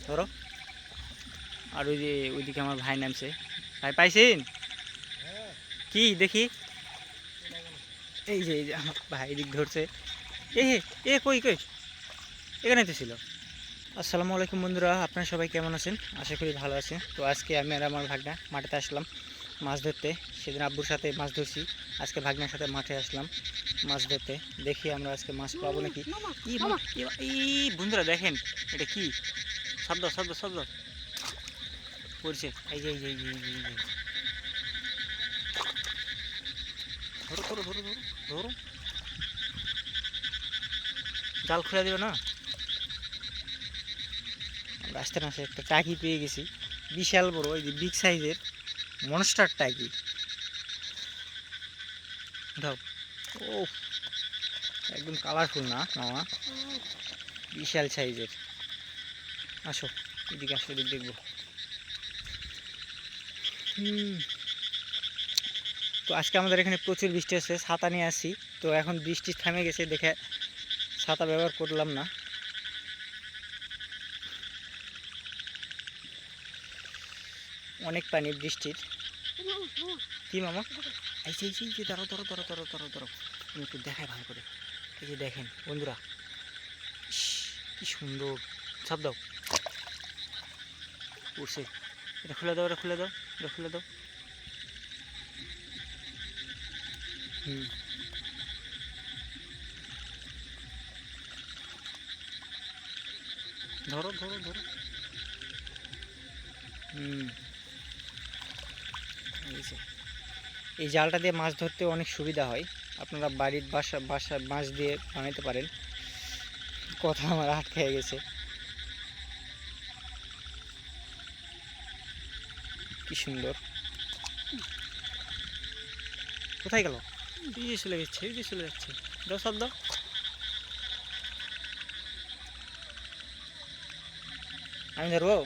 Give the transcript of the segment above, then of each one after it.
ধরো। আর ওই যে ওইদিকে আমার ভাই নামছে। ভাই পাইছেন কি দেখি? এই যে আমার ভাই দিক ধরছে। এ হে, এ কই কই, এখানে তো ছিল। আসসালামু আলাইকুম বন্ধুরা, আপনারা সবাই কেমন আছেন? আশা করি ভালো আছেন। তো আজকে আমি আর আমার ভাগনা মাঠেতে আসলাম মাছ ধরতে। সেদিন আব্বুর সাথে মাছ ধরছি, আজকে ভাগনার সাথে মাঠে আসলাম মাছ ধরতে। দেখি আমরা আজকে মাছ পাবো নাকি। ই বন্ধুরা দেখেন, এটা কি শব্দ শব্দ শব্দ পড়ছে। এই যে ধরো ধরো ধরো ধরো ধরো, জাল খুলে দিও না। আমরা আসতে না আসে একটা টাকি পেয়ে গেছি, বিশাল বড়, ওই যে বিগ সাইজের মনস্টার টাকি। দাও। ও, একদম কালারফুল না মামা, বিশাল সাইজের। আসো এদিকে, আসো এদিক দেখবো। তো আজকে আমাদের এখানে প্রচুর বৃষ্টি হচ্ছে, ছাতা নিয়ে আসি। তো এখন বৃষ্টি থেমে গেছে দেখে ছাতা ব্যবহার করলাম না। অনেক পানি বৃষ্টির। কি মামা? এই যে ধরো ধরো ধরো ধরো ধরো ধরো, আমি একটু দেখাই ভালো করে। এই যে দেখেন বন্ধুরা, ইস, কি সুন্দর। সব দাও, উঠছে। এটা খুলে দাও, এটা খুলে দাও, এটা খুলে দাও। হুম, ধরো ধরো ধরো। হুম, এই জালটা দিয়ে মাছ ধরতে অনেক সুবিধা হয়। আপনারা বাড়ির বাসা মাছ দিয়ে বানাইতে পারেন। কথা আমার আটকে গেছে। কি সুন্দর। কোথায় গেল? এই যে চলে যাচ্ছে, এই যে চলে যাচ্ছে। দাও সব দাও। আমি ধরবো।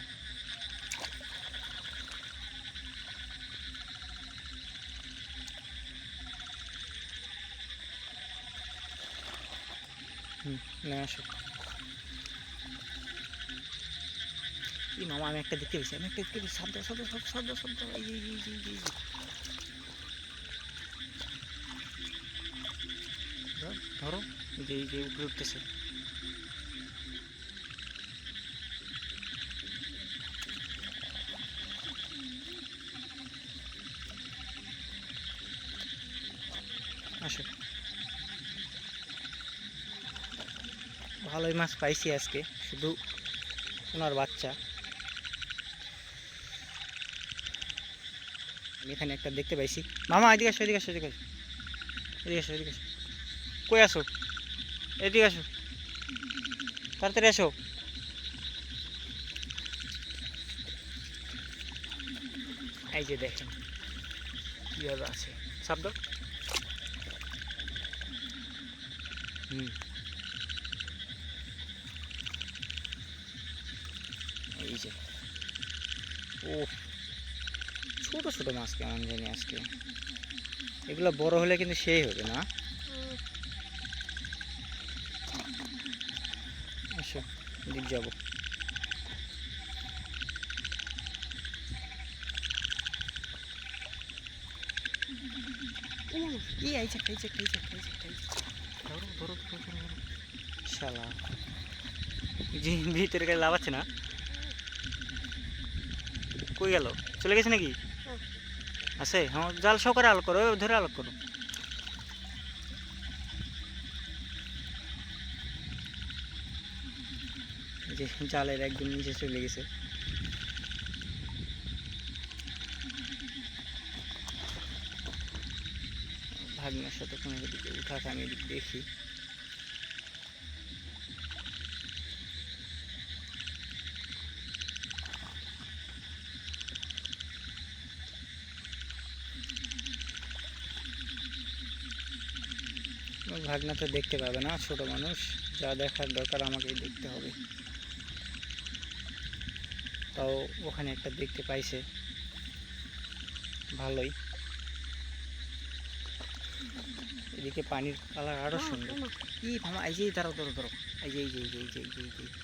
হুম, না আসো। এই মামা আমি একটা দেখতে পেয়েছি, আমি একটা দেখতে পেয়েছি। শব্দ শব্দ শব্দ শব্দ শব্দ। এই যে ধরো, এই যে উপরে উঠতেছে। আসো। ভালোই মাছ পাইছি আজকে, শুধু ওনার বাচ্চা। আমি এখানে একটা দেখতে পাইছি। মামা এদিকে আসো, এদিকে আসো, এদিকে আসো, এদিকে আসো, এদিকে আসো। কই আসো? এদিকে আসো, তাড়াতাড়ি আসো। এই যে দেখেন কীভাবে আছে। শব্দ। হুম, এই যে। ও, ছোট ছোট মাছ কেমন জানি আজকে। এগুলো বড় হলে কিন্তু সেই হবে না। আসো দিক যাবো। এই আইছে, খাইছে খাইছে খাইছে খাইছে। ধরো ধরো ধরো ধরো ধরো। শালা, যে ভিতরে কাছে লাভাচ্ছে না। কই গেল? চলে গেছে নাকি? আছে, হ্যাঁ, জাল সহকারে আলোক করো, ধরে আলোক করো। যে জালের একদম নিচে চলে গেছে। ভাগ্নের সাথে কোনো দিকে উঠাতে আমি এদিক দেখি। ভাগনা তো দেখতে পাবে না, ছোট মানুষ, যা দেখার দরকার আমাকেই দেখতে হবে। তাও ওখানে একটা দেখতে পাইছে, ভালোই। এদিকে পানির কালার আরো সুন্দর। কি মামা, এই যে ধরো ধরো ধরো। এই যে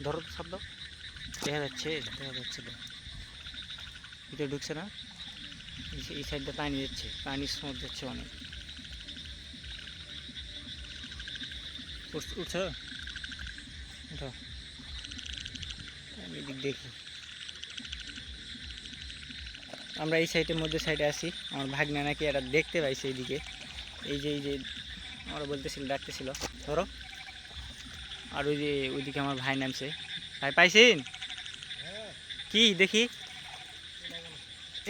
ধরো তো শব্দ। দেখা যাচ্ছে, দেখা যাচ্ছে তো ভিতরে ঢুকছে না। এই সাইডটা পানি যাচ্ছে, পানির স্রোত যাচ্ছে অনেক। উঠছো, উঠো। আমি এদিক দেখি, আমরা এই সাইডের মধ্যে সাইডে আছি। আমার ভাগ্না নাকি এরা দেখতে পাইছে এইদিকে, এই যে আমরা বলতেছিল, ডাকতেছিল ধরো। আর ওই যে ওইদিকে আমার ভাই নামছে। ভাই পাইছেন কি দেখি?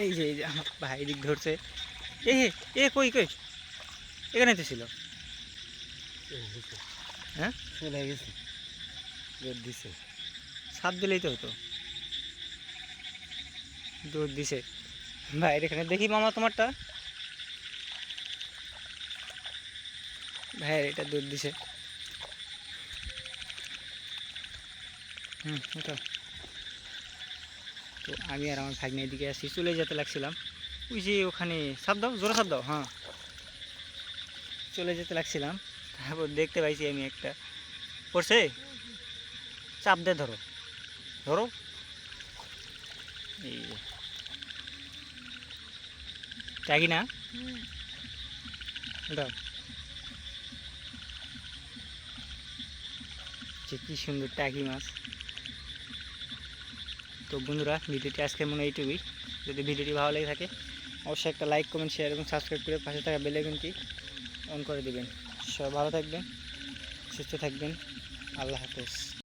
এই যে আমার ভাই দিক ধরছে। এ হে, এ কই কই, এখানে তো ছিল। হ্যাঁ, চলে গেছে, দৌড় দিছে। সাপ দিলেই তো হতো। দৌড় দিছে ভাইয়ের এখানে। দেখি মামা তোমারটা। ভাইয়ের এটা দৌড় দিছে। এটা তো আমি আর আমার ভাগ্নে এদিকে আসি, চলে যেতে লাগছিলাম। ওই যে ওখানে সাপ দাও, জোরে সাপ দাও। হ্যাঁ, চলে যেতে লাগছিলাম, তারপর দেখতে পাইছি আমি একটা পড়ছে। চাপ দে, ধরো ধরো। এই যে টাকি না, এটা যে কি সুন্দর টাকি মাছ। তো বন্ধুরা, ভিডিওটি আজকে মনে হয় এইটুকুই। যদি ভিডিওটি ভালো লেগে থাকে অবশ্যই একটা লাইক, কমেন্ট, শেয়ার এবং সাবস্ক্রাইব করে পাশে থাকা বেল আইকনটি অন করে দেবেন। সবাই ভালো থাকবেন, সুস্থ থাকবেন। আল্লাহ হাফেজ।